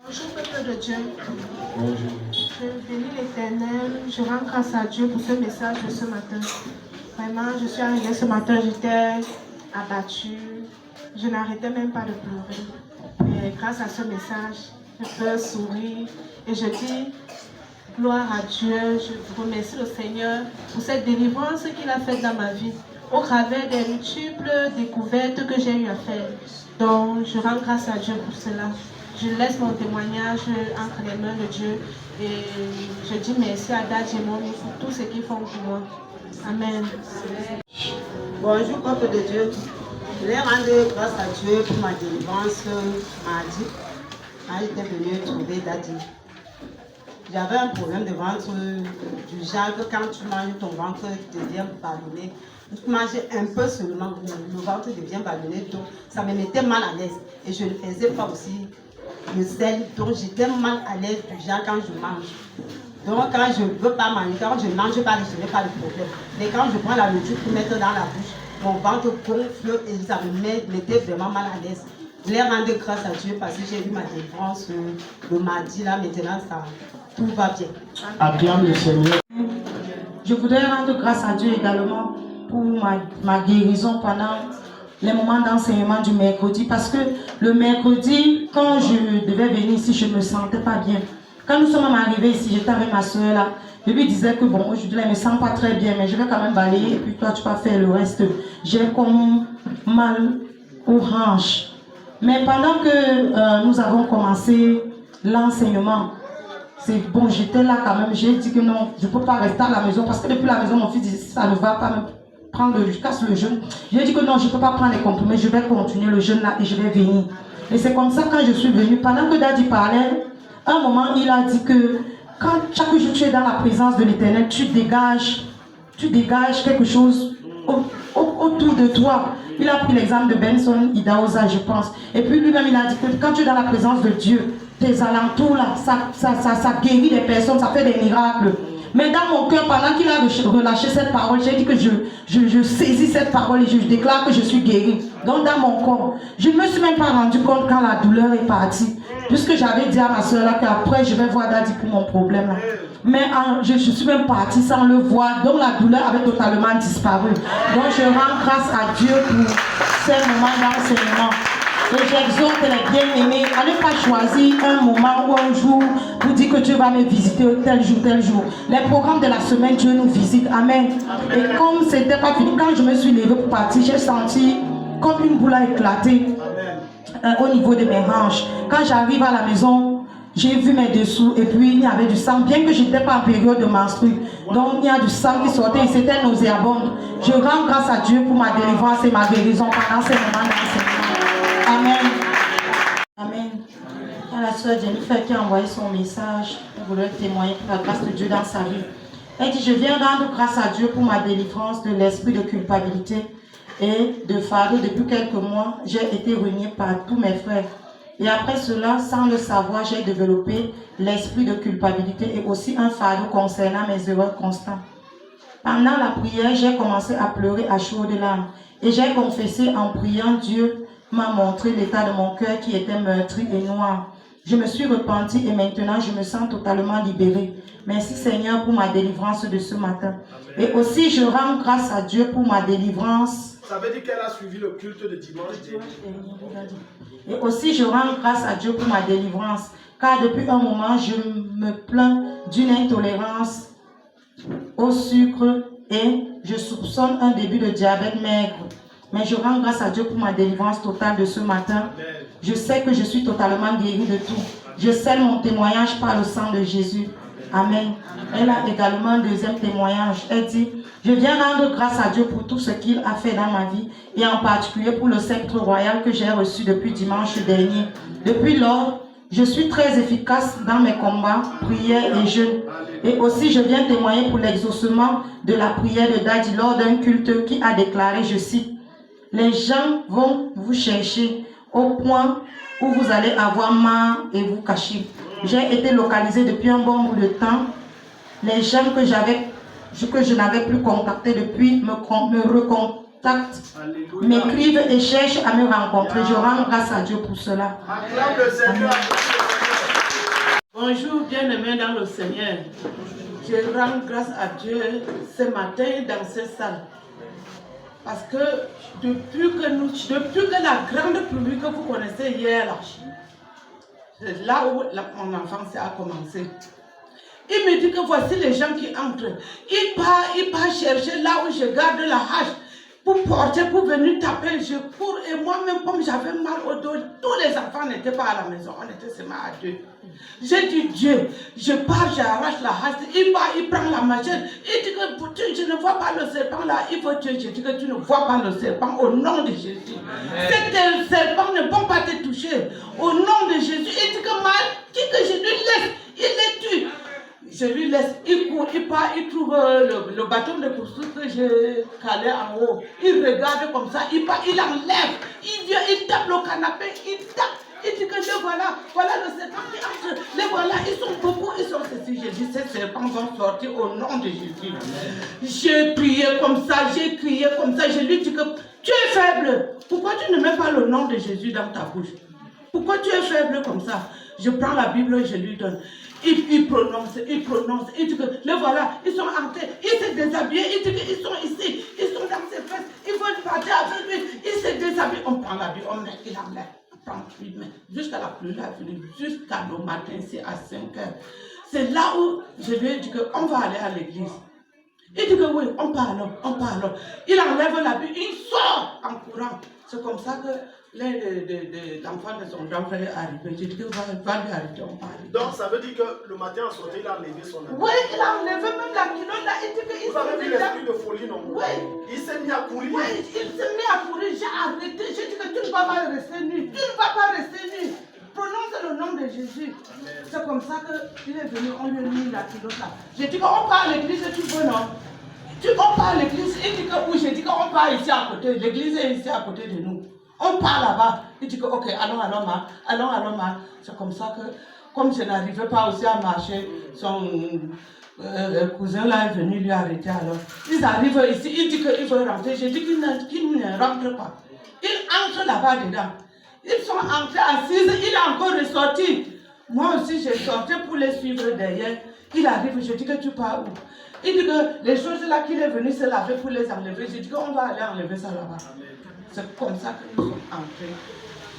Bonjour peuple de Dieu. Bonjour. Je bénis l'Éternel, je rends grâce à Dieu pour ce message de ce matin. Vraiment, je suis arrivée ce matin, j'étais abattue, je n'arrêtais même pas de pleurer. Mais grâce à ce message, je peux sourire et je dis gloire à Dieu, je remercie le Seigneur pour cette délivrance qu'il a faite dans ma vie, au travers des multiples découvertes que j'ai eu à faire. Donc, je rends grâce à Dieu pour cela. Je laisse mon témoignage entre les mains de Dieu et je dis merci à Daddy et Mommy pour tout ce qu'ils font pour moi. Amen. Bonjour, peuple de Dieu. Je vais rendre grâce à Dieu pour ma délivrance mardi. Quand j'étais venue trouver Daddy. J'avais un problème de ventre du genre que quand tu manges, ton ventre devient ballonné. Tu manges un peu seulement, le ventre devient ballonné, donc ça me mettait mal à l'aise. Et je ne faisais pas aussi le sel, donc j'étais mal à l'aise du genre quand je mange. Donc quand je ne veux pas manger, quand je ne mange pas, je n'ai pas de problème. Mais quand je prends la nourriture pour mettre dans la bouche, mon ventre gonfle et ça me mettait vraiment mal à l'aise. Je voulais rendre grâce à Dieu parce que j'ai eu ma délivrance le mardi, là maintenant ça, tout va bien. Acclame le Seigneur. Je voudrais rendre grâce à Dieu également pour ma guérison pendant les moments d'enseignement du mercredi, parce que le mercredi, quand je devais venir ici, je ne me sentais pas bien. Quand nous sommes arrivés ici, j'étais avec ma soeur là, je lui disais que bon, aujourd'hui je ne me sens pas très bien, mais je vais quand même balayer et puis toi tu vas faire le reste. J'ai comme mal aux hanches. Mais pendant que nous avons commencé l'enseignement, c'est bon, j'étais là quand même, j'ai dit que non, je ne peux pas rester à la maison, parce que depuis la maison, mon fils dit, ça ne va pas me prendre, je casse le jeûne. J'ai dit que non, je ne peux pas prendre les comprimés, je vais continuer le jeûne là et je vais venir. Et c'est comme ça, quand je suis venue, pendant que Daddy parlait, à un moment, il a dit que quand chaque jour tu es dans la présence de l'Éternel, tu dégages quelque chose autour de toi. Il a pris l'exemple de Benson Idahosa, je pense. Et puis lui-même, il a dit que quand tu es dans la présence de Dieu, tes alentours là, ça guérit des personnes, ça fait des miracles. Mais dans mon cœur, pendant qu'il a relâché cette parole, j'ai dit que je saisis cette parole et je déclare que je suis guérie. Donc dans mon corps, je ne me suis même pas rendu compte quand la douleur est partie. Puisque j'avais dit à ma soeur là qu'après je vais voir Daddy pour mon problème là. Mais je suis même partie sans le voir, donc la douleur avait totalement disparu. Donc je rends grâce à Dieu pour ces moments d'enseignement. Et j'exhorte les bien-aimés à ne pas choisir un moment ou un jour pour dire que Dieu va me visiter tel jour, tel jour. Les programmes de la semaine, Dieu nous visite. Amen. Et comme c'était pas fini, quand je me suis levée pour partir, j'ai senti comme une boule a éclaté au niveau de mes hanches. Quand j'arrive à la maison, j'ai vu mes dessous et puis il y avait du sang, bien que je n'étais pas en période de menstru. Donc il y a du sang qui sortait et c'était nauséabond. Je rends grâce à Dieu pour ma délivrance et ma guérison pendant ces moments d'enseignement. Amen. Amen. Il y a la soeur Jennifer qui a envoyé son message pour vouloir témoigner pour la grâce de Dieu dans sa vie. Elle dit, je viens rendre grâce à Dieu pour ma délivrance de l'esprit de culpabilité et de fardeau. Depuis quelques mois, j'ai été reniée par tous mes frères. Et après cela, sans le savoir, j'ai développé l'esprit de culpabilité et aussi un fardeau concernant mes erreurs constantes. Pendant la prière, j'ai commencé à pleurer à chaudes larmes. Et j'ai confessé en priant, Dieu m'a montré l'état de mon cœur qui était meurtri et noir. Je me suis repentie et maintenant je me sens totalement libérée. Merci Seigneur pour ma délivrance de ce matin. Et aussi je rends grâce à Dieu pour ma délivrance. Ça veut dire qu'elle a suivi le culte de dimanche dernier. Et aussi je rends grâce à Dieu pour ma délivrance. Car depuis un moment je me plains d'une intolérance au sucre et je soupçonne un début de diabète maigre. Mais je rends grâce à Dieu pour ma délivrance totale de ce matin. Je sais que je suis totalement guérie de tout. Je scelle mon témoignage par le sang de Jésus. Amen. Elle a également un deuxième témoignage. Elle dit, je viens rendre grâce à Dieu pour tout ce qu'il a fait dans ma vie et en particulier pour le sceptre royal que j'ai reçu depuis dimanche dernier. Depuis lors, je suis très efficace dans mes combats, prières et jeûnes. Et aussi, je viens témoigner pour l'exaucement de la prière de Daddy lors d'un culte qui a déclaré, je cite, les gens vont vous chercher au point où vous allez avoir mal et vous cacher. J'ai été localisée depuis un bon bout de temps. Les gens que je n'avais plus contactés depuis me recontactent, m'écrivent et cherchent à me rencontrer. Je rends grâce à Dieu pour cela. Acclame le Seigneur. bien-aimés dans le Seigneur, je rends grâce à Dieu ce matin dans cette salle. Parce que depuis que la grande pluie que vous connaissez hier, là, c'est là où mon enfance a commencé. Il me dit que voici les gens qui entrent. Il part chercher là où je garde la hache pour porter, pour venir taper. Je cours et moi-même, comme j'avais mal au dos, tous les enfants n'étaient pas à la maison. On était seulement à deux. J'ai dit Dieu, je pars, j'arrache la hache. Il part, il prend la machette. Il dit que je ne vois pas le serpent là. Il faut Dieu. Je dis que tu ne vois pas le serpent au nom de Jésus. Ces serpents ne vont pas te toucher. Au nom de Jésus. Il dit que je lui laisse. Il les tue. Je lui laisse, il court, il part, il trouve le bâton de course que j'ai calé en haut. Il regarde comme ça, il part, il enlève, il vient, il tape le canapé, il tape. Il dit que le voilà le serpent qui entre, les voilà, ils sont beaucoup, ils sont ceci. J'ai dit, ces serpents vont sortir au nom de Jésus. J'ai prié comme ça, j'ai crié comme ça, je lui dis que tu es faible. Pourquoi tu ne mets pas le nom de Jésus dans ta bouche? Pourquoi tu es faible comme ça? Je prends la Bible et je lui donne. Il prononce, il dit que les voilà, ils sont entrés, ils se déshabillent, il dit qu'ils sont ici, ils sont dans ses fesses, ils veulent partir avec lui, ils se déshabillent, on prend la Bible, on met, il enlève, on prend, il met, jusqu'à la pluie, jusqu'à le matin, c'est à 5 heures. C'est là où je lui ai dit qu'on va aller à l'église. Il dit que oui, on part alors. Il enlève la Bible, il sort en courant. C'est comme ça que l'enfant de son grand frère est arrivé. J'ai dit que va lui arrêter, on parle. Donc ça veut dire que le matin en sortant, il a enlevé son habit. Oui, il a enlevé même la culotte là. Il dit qu'il vous avez vu l'esprit de folie, non? Oui. Il s'est mis à courir. Oui, il s'est mis à courir. J'ai arrêté. J'ai dit que tu ne vas pas rester nu. Tu ne vas pas rester nu. Prononce le nom de Jésus. C'est comme ça qu'il est venu, on lui a mis la culotte là. J'ai dit qu'on part à l'église, tu veux non? On part à l'église, il dit que oui, j'ai dit qu'on part ici à côté. L'église est ici à côté de nous. On part là-bas. Il dit que ok, allons, ma. C'est comme ça que, comme je n'arrivais pas aussi à marcher, son cousin là est venu lui arrêter alors. Ils arrivent ici, il dit qu'il veut rentrer. J'ai dit qu'il ne rentre pas. Il entre là-bas dedans. Ils sont entrés assises, il est encore ressorti. Moi aussi, j'ai sorti pour les suivre derrière. Il arrive, je dis que tu pars où? Il dit que les choses là qu'il est venu se laver pour les enlever. Je dis qu'on va aller enlever ça là-bas. C'est comme ça que nous sommes entrés.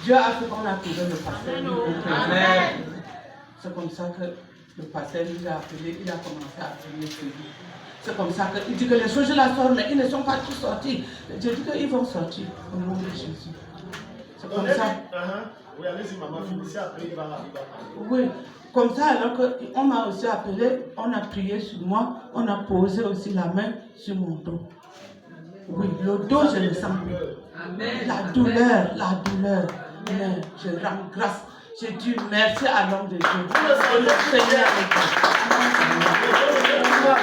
Dieu a fait qu'on a trouvé le pasteur. C'est comme ça que le pasteur nous a appelé, il a commencé à prier sur lui. C'est comme ça qu'il dit que les choses là sortent, mais ils ne sont pas tous sortis. Je dis qu'ils vont sortir au nom de Jésus. C'est comme ça. Oui, allez-y, maman, finissez après, il va parler. Oui, comme ça, alors qu'on m'a aussi appelé, on a prié sur moi, on a posé aussi la main sur mon dos. Oui, le dos, je le sens. La douleur. Mais je rends grâce. Je dis merci à l'homme de Dieu. Le Seigneur est là.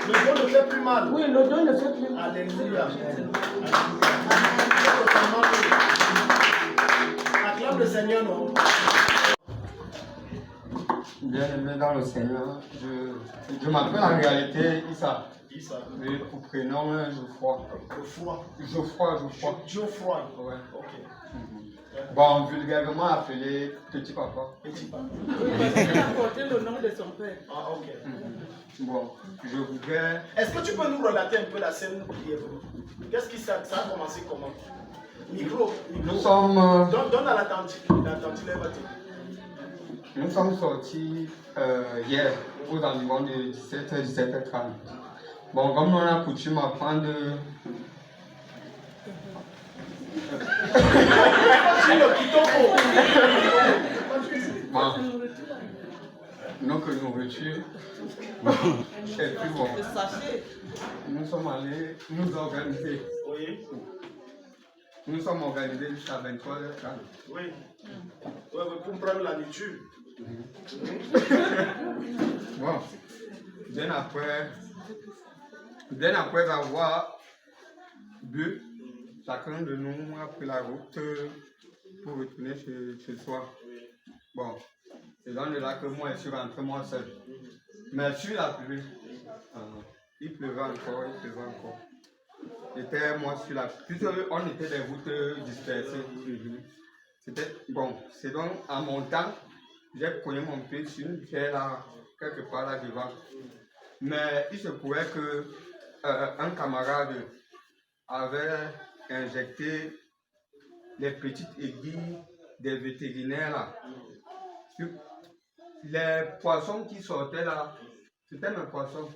Le dos ne fait plus mal. Oui, le dos ne fait plus mal. Alléluia. Acclame le Seigneur, non? Bien-aimé dans le Seigneur, je m'appelle en réalité Issa. Mais pour prénom, Geoffroy. Ouais. Ok. Bon, vulgairement appelé Petit Papa. Petit Papa. Il a porté le nom de son père. Ah, ok. Bon, je voudrais... Est-ce que tu peux nous relater un peu la scène brièvement? Qu'est-ce qui ça a commencé comment? Micro. Nous sommes... Donne à la tante, elle va t'aider. Nous sommes sortis hier aux environs de 17h, 17h30. Bon, comme on a coutume à prendre... Bon, donc nourriture. Et puis bon, nous sommes allés nous organiser. Oui. Nous sommes organisés jusqu'à 23h30. Oui. Pour prendre la nourriture. Bon, bien après avoir bu, chacun de nous a pris la route pour retourner chez soi. Bon, c'est dans le lac que moi je suis rentré moi seul. Mais sur la pluie, il pleuvait encore. J'étais moi sur la pluie. On était des routes dispersées. C'était bon, c'est donc en montant j'ai cogné mon pied sur une pierre là, quelque part là devant. Mais il se pourrait que un camarade avait injecté les petites aiguilles des vétérinaires là. Les poissons qui sortaient là, c'était mes poissons.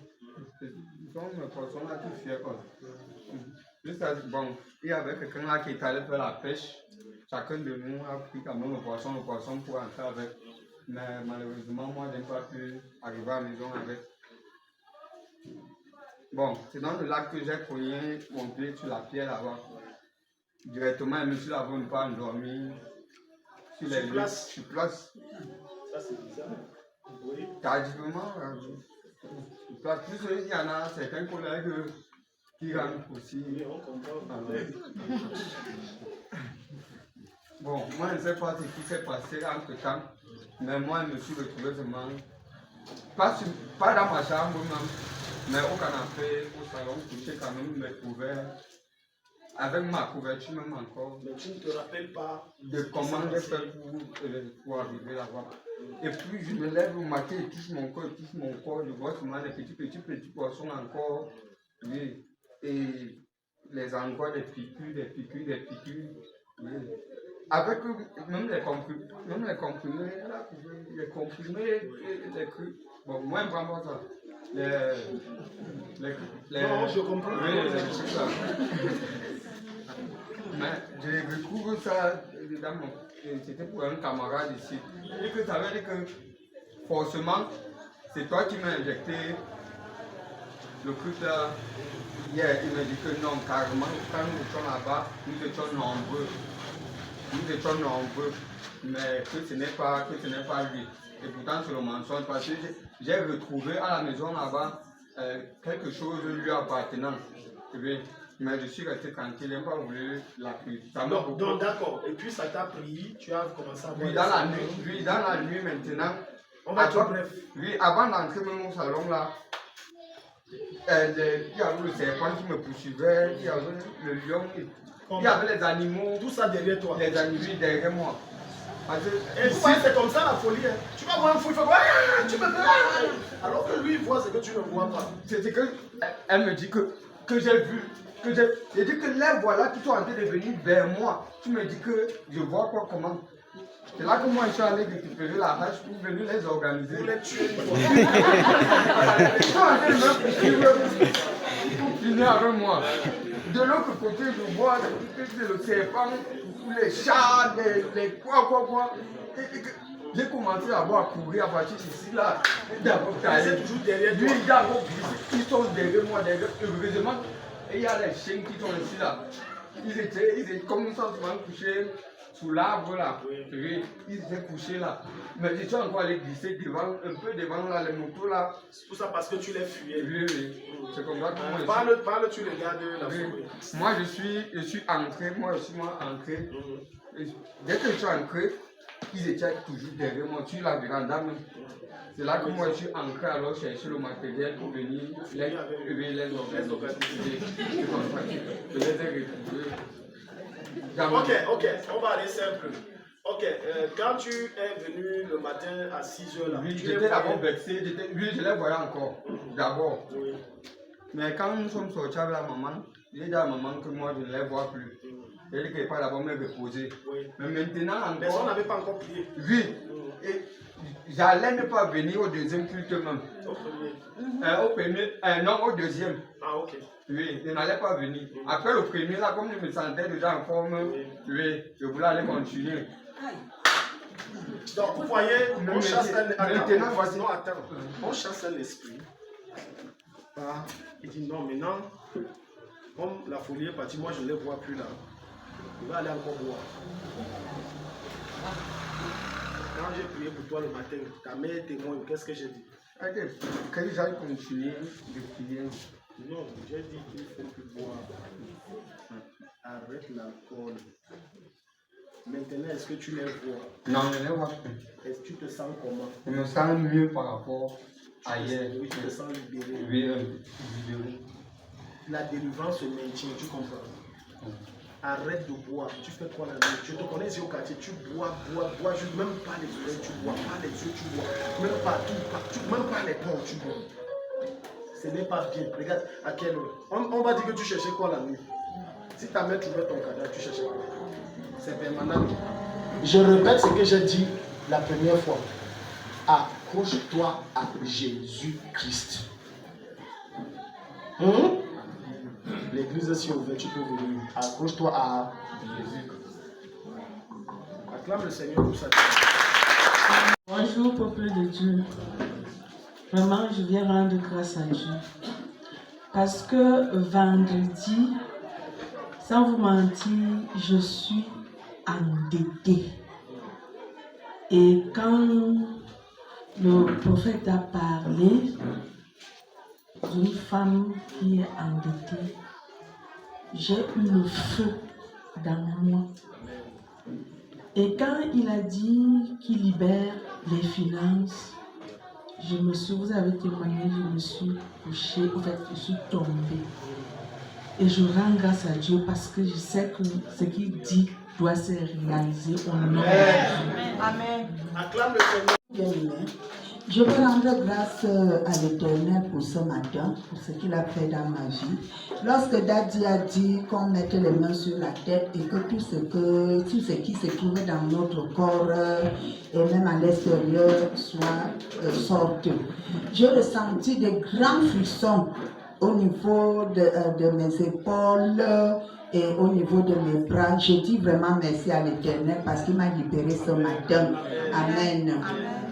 Ce sont mes poissons là qui fuyaient comme ça. Juste à, bon, il y avait quelqu'un là qui est allé faire la pêche. Chacun de nous a pris quand même le poisson pour entrer avec. Mais malheureusement, moi, je n'ai pas pu arriver à la maison avec. Bon, c'est dans le lac que j'ai cogné mon pied sur la pierre là-bas. Directement, je me suis là-bas pas endormi. Sur les lieux, sur place. Ça, c'est bizarre. Oui. Tardivement, sur place. Plus il y en a certains collègues qui rentrent aussi. Oui, on comprend. Bon, moi je ne sais pas ce qui s'est passé entre temps, mais moi je me suis retrouvé vraiment, pas dans ma chambre même, mais au canapé, au salon, couché quand même, me trouvais avec ma couverture même encore. Mais tu ne te rappelles pas de comment j'ai fait pour arriver là-bas. Et puis je me lève le matin, je touche mon corps, je vois seulement les petits poissons encore, oui. Et les endroits des piqûres. Oui. Avec même les comprimés, les crus. Bon, moi, je ne prends pas ça. Non, je comprends. Oui, les trucs là. Mais je retrouve ça dans mon. C'était pour un camarade ici. Et que ça veut dire que forcément, c'est toi qui m'as injecté le truc là. Hier, il m'a dit que non, carrément, quand nous étions là-bas, nous étions nombreux, mais que ce n'est pas lui. Et pourtant, c'est le mensonge, parce que j'ai retrouvé à la maison là-bas quelque chose lui appartenant. Mais je suis resté tranquille, je n'ai pas voulu l'accuser. Donc d'accord, et puis ça t'a pris, tu as commencé à voir. Dans la nuit maintenant, on va être bref. Oui, avant d'entrer même au salon là, il y avait le serpent qui me poursuivait, il y avait le lion, il y avait les animaux. Tout ça derrière toi. Les animaux derrière moi. Et si c'est comme ça la folie, hein. Tu vas voir un fou, il fait quoi? Tu peux faire. Alors que lui, il voit ce que tu ne vois pas. C'est que elle me dit que j'ai vu, j'ai dit que les voilà qui sont en train de venir vers moi. Tu me dis que je vois quoi, comment? C'est là que moi je suis allé récupérer la hache pour venir les organiser. Pour les tuer une fois. Ils sont en train de me poursuivre pour finir avec moi. De l'autre côté, je vois le serpent, les chats, les quoi. J'ai commencé à courir à partir d'ici là. D'abord, c'est toujours derrière toi. Lui, d'abord, ils sont derrière moi. Heureusement, il y a les chiens qui sont ici là. Ils étaient comme ils sont souvent couchés sous l'arbre là. Oui. Ils étaient couchés là. Mais ils sont encore allés glisser devant, un peu devant là, les motos là. C'est pour ça parce que tu les fuyais. Oui. C'est comme ça que moi parle, tu regardes la forêt. Moi je suis entré, entré. Dès que je suis entré, ils étaient toujours derrière moi, sur la véranda même. C'est là que moi je suis entré alors chercher le matériel pour venir les organiser. C'est comme ça que je les ai retrouvés. Ok, on va aller simple. Ok, quand tu es venu le matin à 6h là, oui, j'étais d'abord vexé, oui, je les voyais encore, d'abord. Oui. Mais quand nous sommes sortis avec la maman, j'ai dit à la maman que moi je ne les vois plus. Elle dit qu'elle n'est pas d'abord me reposer. Oui. Mais maintenant encore. Mais on n'avait pas encore prié. Oui. Et j'allais ne pas venir au deuxième culte même. Au premier. Au premier, non, au deuxième. Ah, ok. Oui, je n'allais pas venir. Après le premier, là, comme je me sentais déjà en forme, oui, je voulais aller continuer. Donc, vous voyez, on chasse un esprit. On chasse un esprit. Il dit non, maintenant, comme la folie est partie, moi je ne les vois plus là. Il va aller encore boire. Quand j'ai prié pour toi le matin, ta mère est témoin, qu'est-ce que j'ai dit? Que j'aille continuer de prier. Non, j'ai dit qu'il ne faut plus boire. Arrête l'alcool. Maintenant, est-ce que tu les vois? Non, je ne les vois plus. Est-ce que tu te sens comment? Je me sens mieux par rapport à hier. Oui, tu te sens libéré. Oui, libéré. La délivrance se maintient, tu comprends? arrête de boire. Tu fais quoi la nuit? Je te connais ici au quartier, tu bois, juste même pas les oreilles, tu bois, pas les yeux, tu bois, même partout, même pas les pores, tu bois. Ce n'est pas bien. Regarde à quelle heure. On va dire que tu cherchais quoi la nuit. Si ta mère trouvait ton cadavre, tu cherchais quoi? C'est permanent. Je répète ce que j'ai dit la première fois. Accroche-toi à Jésus-Christ. L'église est si ouverte, tu peux venir. Accroche-toi à Jésus. Acclame le Seigneur pour ça. Bonjour, peuple de Dieu. Vraiment, je viens rendre grâce à Dieu. Parce que vendredi, sans vous mentir, je suis endettée. Et quand le prophète a parlé d'une femme qui est endettée, j'ai eu le feu dans moi. Et quand il a dit qu'il libère les finances, vous avez témoigné, je me suis couchée, en fait, je suis tombée. Et je rends grâce à Dieu parce que je sais que ce qu'il dit doit se réaliser au nom de Dieu. Amen. Acclame le Seigneur. Bien-aimé, je veux rendre grâce à l'Éternel pour ce matin, pour ce qu'il a fait dans ma vie. Lorsque Daddy a dit qu'on mettait les mains sur la tête et que tout ce qui se trouvait dans notre corps et même à l'extérieur soit sorti, j'ai ressenti de grands frissons au niveau de mes épaules et au niveau de mes bras. Je dis vraiment merci à l'Éternel parce qu'il m'a libéré ce matin. Amen. Amen.